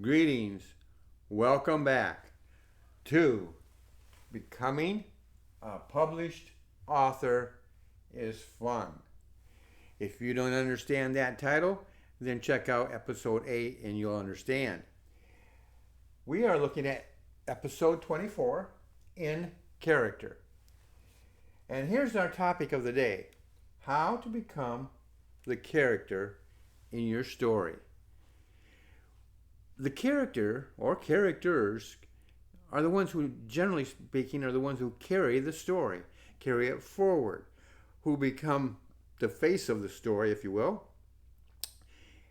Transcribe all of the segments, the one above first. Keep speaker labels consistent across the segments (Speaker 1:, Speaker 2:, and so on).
Speaker 1: Greetings. Welcome back to Becoming a Published Author is Fun. If you don't understand that title, then check out episode 8 and you'll understand. We are looking at episode 24, In Character. And here's our topic of the day: how to become the character in your story. The character or characters are the ones who, generally speaking, are the ones who carry the story, carry it forward, who become the face of the story, if you will.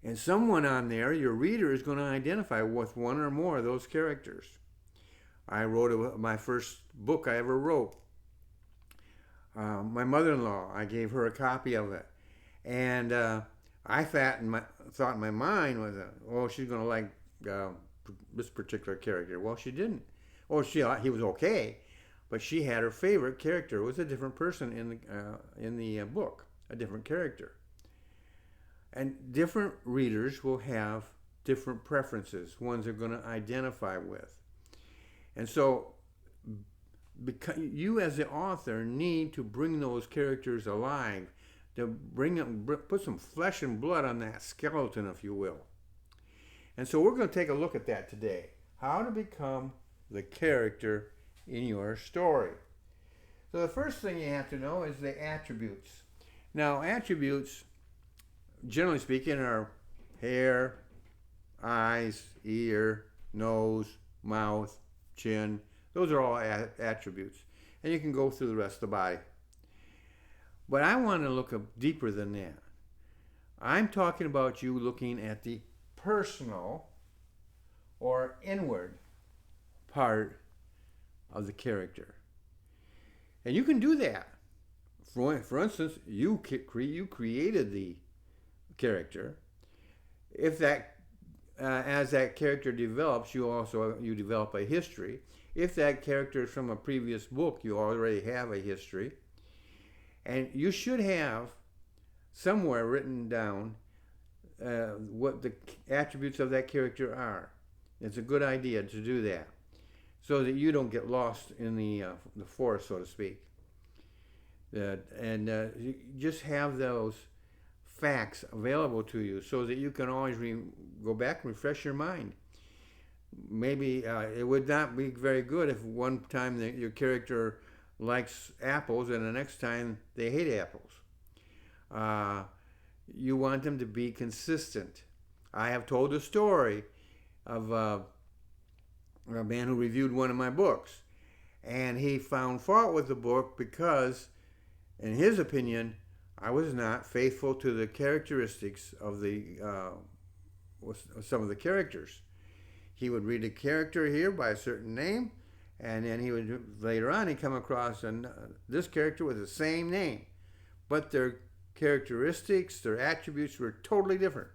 Speaker 1: And someone on there, your reader, is going to identify with one or more of those characters. I wrote my first book I ever wrote. My mother-in-law, I gave her a copy of it. And I thought in my mind was, she's going to like this particular character. Well, she didn't. He was okay, but she had her favorite character. It was a different person in the book, a different character. And different readers will have different preferences, ones they're going to identify with. And so you as the author need to bring those characters alive, to put some flesh and blood on that skeleton, if you will. And so we're going to take a look at that today. How to become the character in your story. So the first thing you have to know is the attributes. Now, attributes, generally speaking, are hair, eyes, ear, nose, mouth, chin. Those are all attributes. And you can go through the rest of the body. But I want to look up deeper than that. I'm talking about you looking at the personal or inward part of the character. And you can do that. For instance, you created the character. If that, as that character develops, you develop a history. If that character is from a previous book, you already have a history. And you should have somewhere written down what the attributes of that character are. It's a good idea to do that, so that you don't get lost in the forest, so to speak. You just have those facts available to you, so that you can always go back and refresh your mind. Maybe it would not be very good if one time your character likes apples and the next time they hate apples. You want them to be consistent. I have told a story of a man who reviewed one of my books, and he found fault with the book because, in his opinion, I was not faithful to the characteristics of some of the characters. He would read a character here by a certain name, and then he would later on he'd come across this character with the same name, but their characteristics, their attributes were totally different.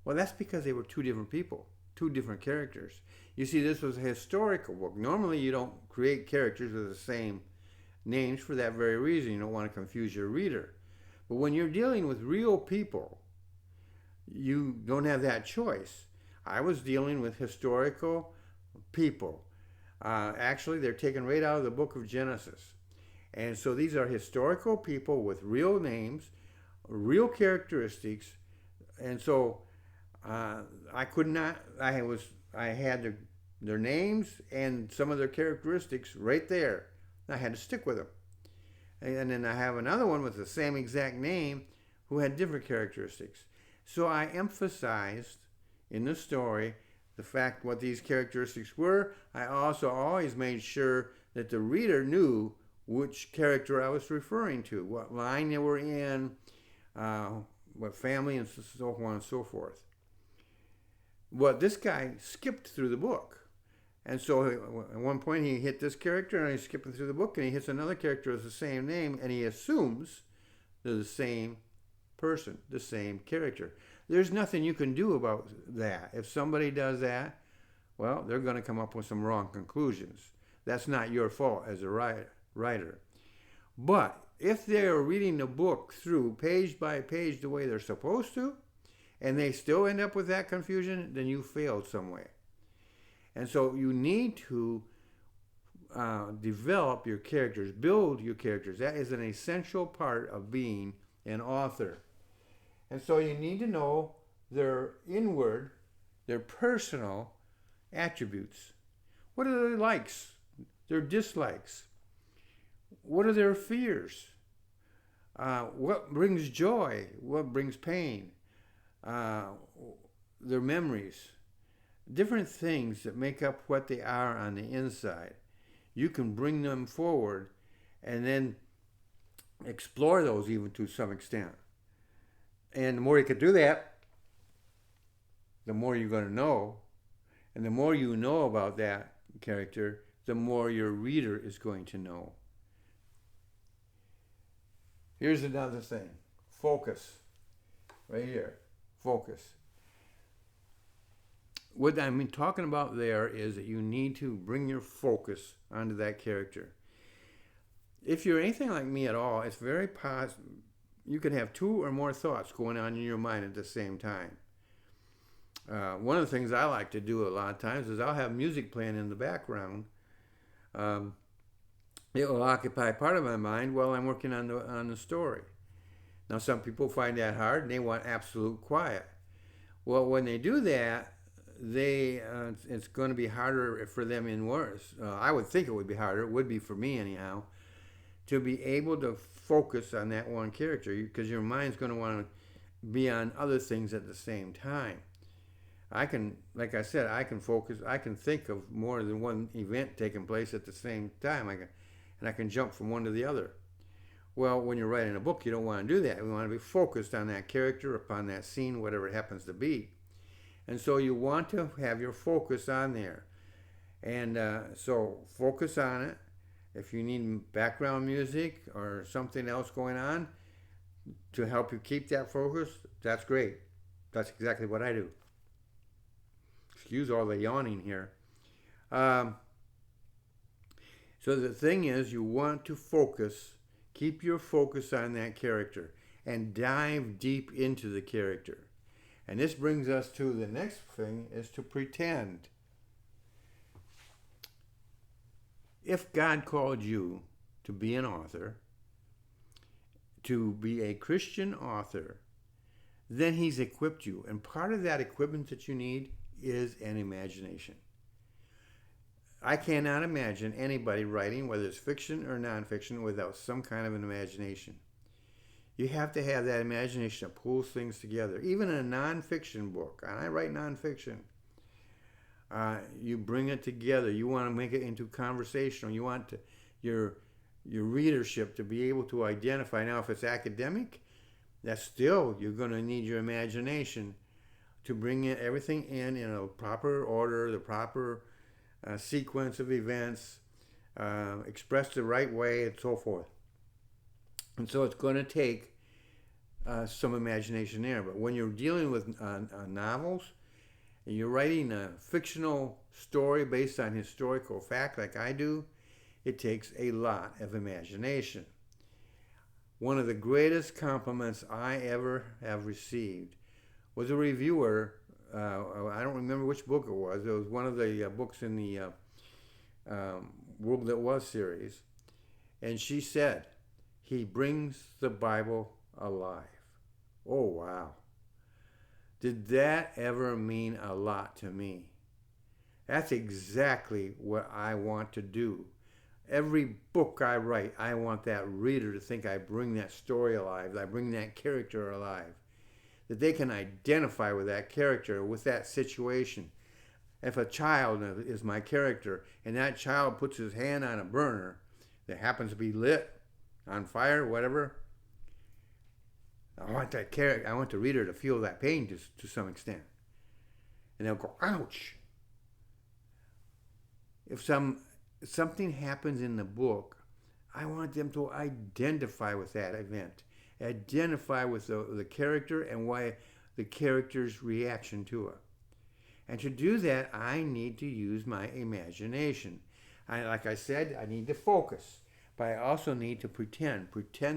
Speaker 1: Well, that's because they were two different people, two different characters. You see, this was a historical book. Normally, you don't create characters with the same names for that very reason. You don't want to confuse your reader. But when you're dealing with real people, you don't have that choice. I was dealing with historical people. Actually, they're taken right out of the book of Genesis. And so these are historical people with real names, real characteristics. And so I had their names and some of their characteristics right there. I had to stick with them. And then I have another one with the same exact name who had different characteristics. So I emphasized in the story the fact what these characteristics were. I also always made sure that the reader knew which character I was referring to, what line they were in, what family, and so on and so forth. Well, this guy skipped through the book. And so at one point he hit this character, and he's skipping through the book, and he hits another character with the same name, and he assumes they're the same person, the same character. There's nothing you can do about that. If somebody does that, well, they're going to come up with some wrong conclusions. That's not your fault as a writer. But if they're reading the book through page by page the way they're supposed to, and they still end up with that confusion, then you failed some way. And so you need to develop your characters, build your characters. That is an essential part of being an author. And so you need to know their inward, their personal attributes. What are their likes, their dislikes? What are their fears? What brings joy? What brings pain? Their memories. Different things that make up what they are on the inside. You can bring them forward and then explore those even to some extent. And the more you can do that, the more you're going to know. And the more you know about that character, the more your reader is going to know. Here's another thing. Focus. Right here. Focus. What I'm talking about there is that you need to bring your focus onto that character. If you're anything like me at all, it's very possible you can have two or more thoughts going on in your mind at the same time. One of the things I like to do a lot of times is I'll have music playing in the background. It will occupy part of my mind while I'm working on the story. Now, some people find that hard and they want absolute quiet. Well, when they do that, it's going to be harder for them in worse. I would think it would be harder. It would be for me anyhow, to be able to focus on that one character, because your mind's going to want to be on other things at the same time. Like I said, I can focus. I can think of more than one event taking place at the same time. I can jump from one to the other. Well, when you're writing a book, you don't want to do that. You want to be focused on that character, upon that scene, whatever it happens to be. And so you want to have your focus on there. And so focus on it. If you need background music or something else going on to help you keep that focus, that's great. That's exactly what I do. Excuse all the yawning here. So the thing is, you want to focus, keep your focus on that character, and dive deep into the character. And this brings us to the next thing, is to pretend. If God called you to be an author, to be a Christian author, then He's equipped you. And part of that equipment that you need is an imagination. I cannot imagine anybody writing, whether it's fiction or nonfiction, without some kind of an imagination. You have to have that imagination that pulls things together. Even in a nonfiction book, and I write nonfiction, you bring it together. You want to make it into conversational. You want your readership to be able to identify. Now, if it's academic, that's still, you're going to need your imagination to bring everything in a proper order, the proper sequence of events, expressed the right way, and so forth. And so it's going to take some imagination there. But when you're dealing with novels, and you're writing a fictional story based on historical fact like I do, it takes a lot of imagination. One of the greatest compliments I ever have received was a reviewer. I don't remember which book it was. It was one of the books in the World That Was series. And she said, "He brings the Bible alive." Oh, wow. Did that ever mean a lot to me? That's exactly what I want to do. Every book I write, I want that reader to think I bring that story alive, that I bring that character alive, that they can identify with that character, with that situation. If a child is my character and that child puts his hand on a burner that happens to be lit, on fire, whatever, I want that character, I want the reader to feel that pain to some extent. And they'll go, ouch. If something happens in the book, I want them to identify with that event, identify with the character and why the character's reaction to it. And to do that, I need to use my imagination. Like I said, I need to focus, but I also need to pretend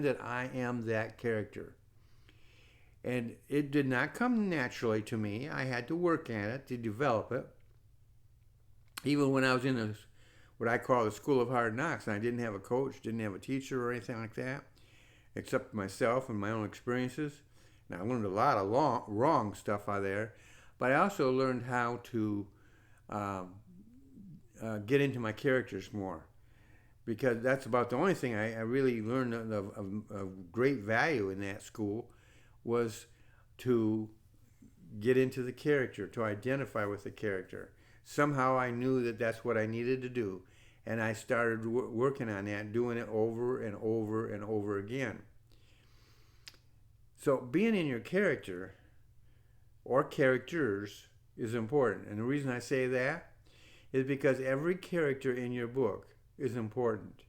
Speaker 1: that I am that character. And it did not come naturally to me. I had to work at it to develop it. Even when I was in what I call the School of Hard Knocks, and I didn't have a coach, didn't have a teacher or anything like that, except myself and my own experiences. And I learned a lot of wrong stuff out there, but I also learned how to get into my characters more, because that's about the only thing I really learned of great value in that school, was to get into the character, to identify with the character. Somehow I knew that that's what I needed to do, and I started working on that, doing it over and over and over again. So being in your character or characters is important. And the reason I say that is because every character in your book is important.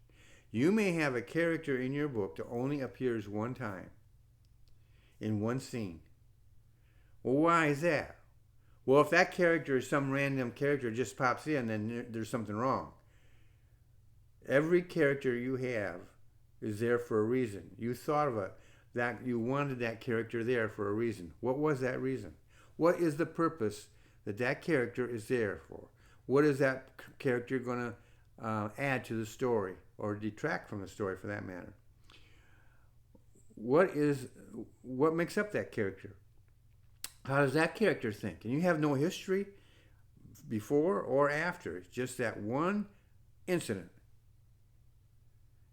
Speaker 1: You may have a character in your book that only appears one time in one scene. Well, why is that? Well, if that character is some random character just pops in, then there's something wrong. Every character you have is there for a reason. You thought of it, that you wanted that character there for a reason. What was that reason? What is the purpose that that character is there for? What is that character going to add to the story, or detract from the story for that matter? What makes up that character? How does that character think? And you have no history before or after. It's just that one incident.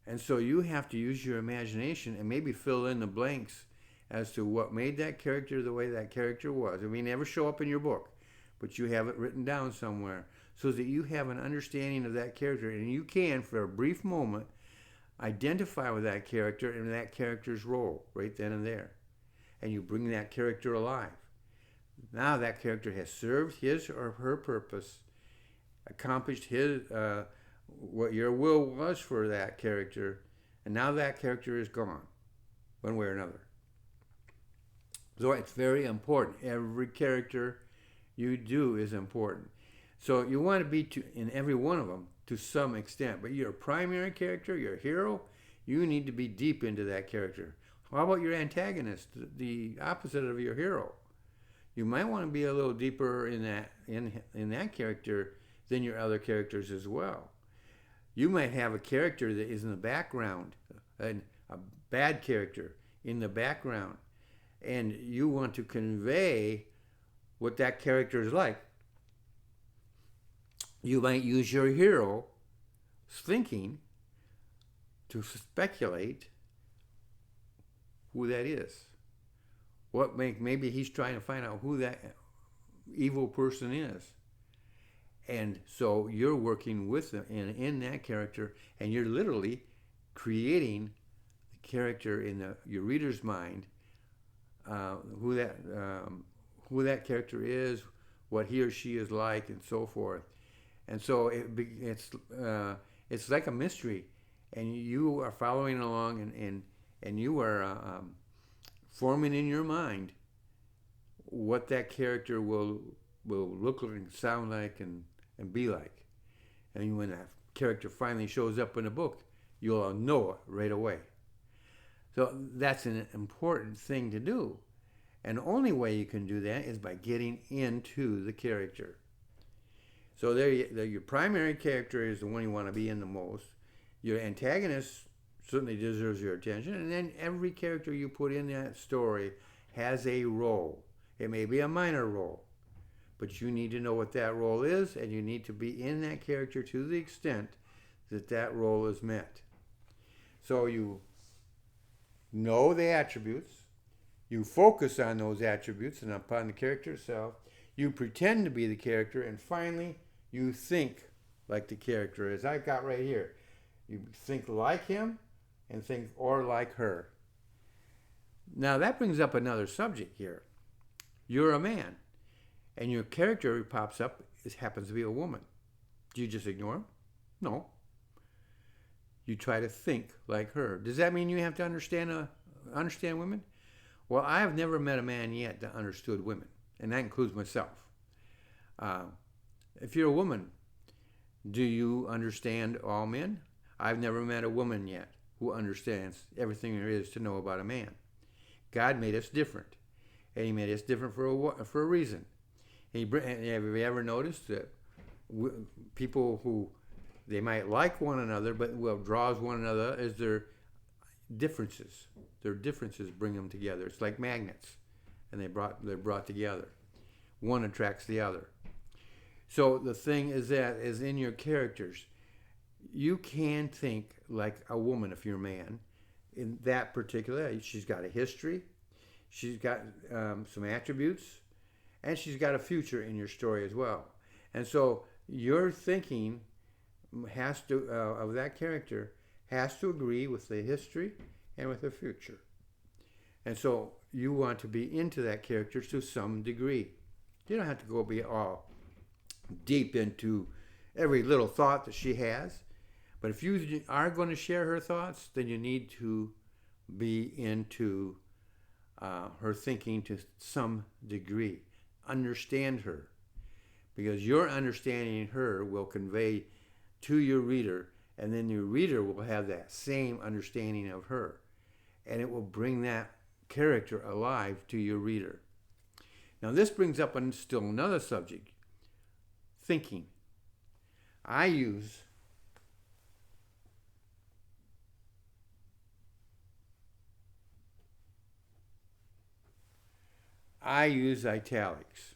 Speaker 1: And so you have to use your imagination and maybe fill in the blanks as to what made that character the way that character was. It may never show up in your book, but you have it written down somewhere so that you have an understanding of that character, and you can, for a brief moment, identify with that character and that character's role right then and there. And you bring that character alive. Now that character has served his or her purpose, accomplished his what your will was for that character, and now that character is gone, one way or another. So it's very important. Every character you do is important. So you want to be in every one of them to some extent. But your primary character, your hero, you need to be deep into that character. How about your antagonist, the opposite of your hero? You might want to be a little deeper in that character than your other characters as well. You might have a character that is in the background, a bad character in the background, and you want to convey what that character is like. You might use your hero's thinking to speculate who that is. Maybe he's trying to find out who that evil person is. And so you're working with them in that character, and you're literally creating the character in your reader's mind, who that character is, what he or she is like, and so forth. And so it's like a mystery, and you are following along, and you are forming in your mind what that character will look like, sound like, and be like. And when that character finally shows up in the book, you'll know it right away. So that's an important thing to do. And the only way you can do that is by getting into the character. So your primary character is the one you want to be in the most. Your antagonist certainly deserves your attention. And then every character you put in that story has a role. It may be a minor role, but you need to know what that role is, and you need to be in that character to the extent that that role is met. So you know the attributes, you focus on those attributes and upon the character itself, you pretend to be the character, and finally you think like the character is. I've got right here. You think like him and think or like her. Now that brings up another subject here. You're a man, and your character pops up, it happens to be a woman. Do you just ignore him? No. You try to think like her. Does that mean you have to understand women? Well, I have never met a man yet that understood women, and that includes myself. If you're a woman, do you understand all men? I've never met a woman yet who understands everything there is to know about a man. God made us different. and he made us different for a reason. And have you ever noticed that people who they might like one another, but what draws one another is their differences. Their differences bring them together. It's like magnets, and they're brought together. One attracts the other. So the thing is that is in your characters, you can think like a woman if you're a man. In that particular, she's got a history, she's got some attributes, and she's got a future in your story as well. And so your thinking has to of that character has to agree with the history and with the future. And so you want to be into that character to some degree. You don't have to go be all deep into every little thought that she has. But if you are going to share her thoughts, then you need to be into her thinking to some degree. Understand her. Because your understanding her will convey to your reader, and then your reader will have that same understanding of her. And it will bring that character alive to your reader. Now this brings up still another subject. Thinking. I use italics.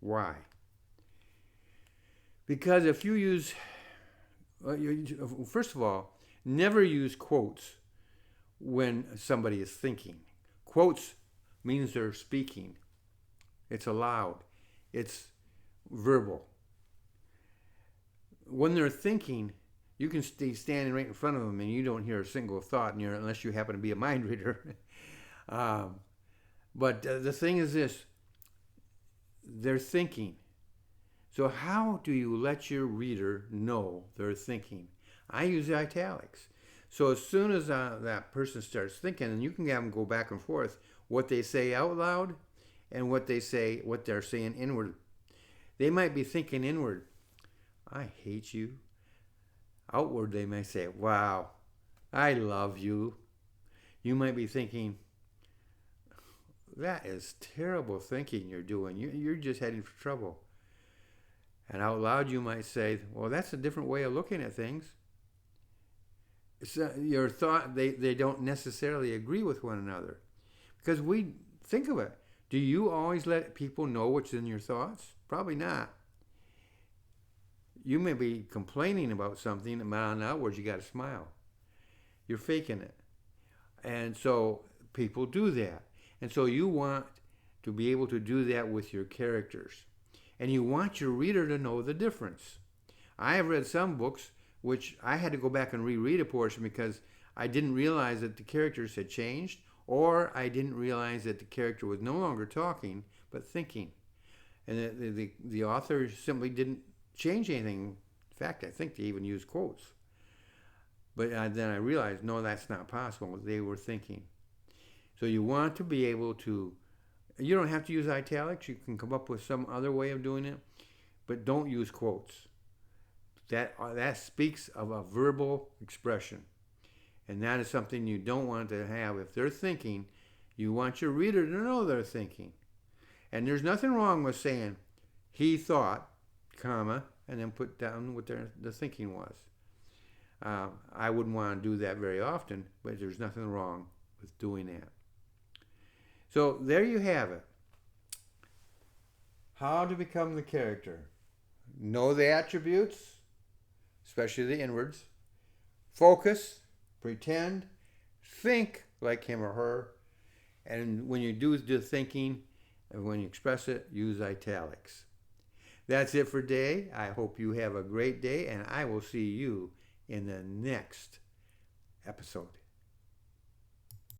Speaker 1: Why? Because if you use, first of all, never use quotes when somebody is thinking. Quotes means they're speaking. It's aloud. It's verbal. When they're thinking, you can stay standing right in front of them and you don't hear a single thought unless you happen to be a mind reader. But the thing is this, they're thinking. So how do you let your reader know they're thinking? I use italics. So as soon as that person starts thinking, and you can have them go back and forth, what they say out loud and what they're saying inward. They might be thinking inward, I hate you. Outward, they may say, wow, I love you. You might be thinking, that is terrible thinking you're doing. You're just heading for trouble. And out loud, you might say, well, that's a different way of looking at things. Your thought, they don't necessarily agree with one another. Because think of it. Do you always let people know what's in your thoughts? Probably not. You may be complaining about something, and on outwards, you got to smile. You're faking it. And so people do that. And so you want to be able to do that with your characters. And you want your reader to know the difference. I have read some books which I had to go back and reread a portion because I didn't realize that the characters had changed, or I didn't realize that the character was no longer talking but thinking. And the author simply didn't change anything. In fact, I think they even used quotes. But then I realized, no, that's not possible. They were thinking. So you want to be able to, you don't have to use italics. You can come up with some other way of doing it, but don't use quotes. That speaks of a verbal expression. And that is something you don't want to have. If they're thinking, you want your reader to know they're thinking. And there's nothing wrong with saying, he thought, comma, and then put down what the thinking was. I wouldn't want to do that very often, but there's nothing wrong with doing that. So there you have it. How to become the character. Know the attributes, especially the inwards. Focus, pretend, think like him or her. And when you do the thinking, and when you express it, use italics. That's it for today. I hope you have a great day, and I will see you in the next episode.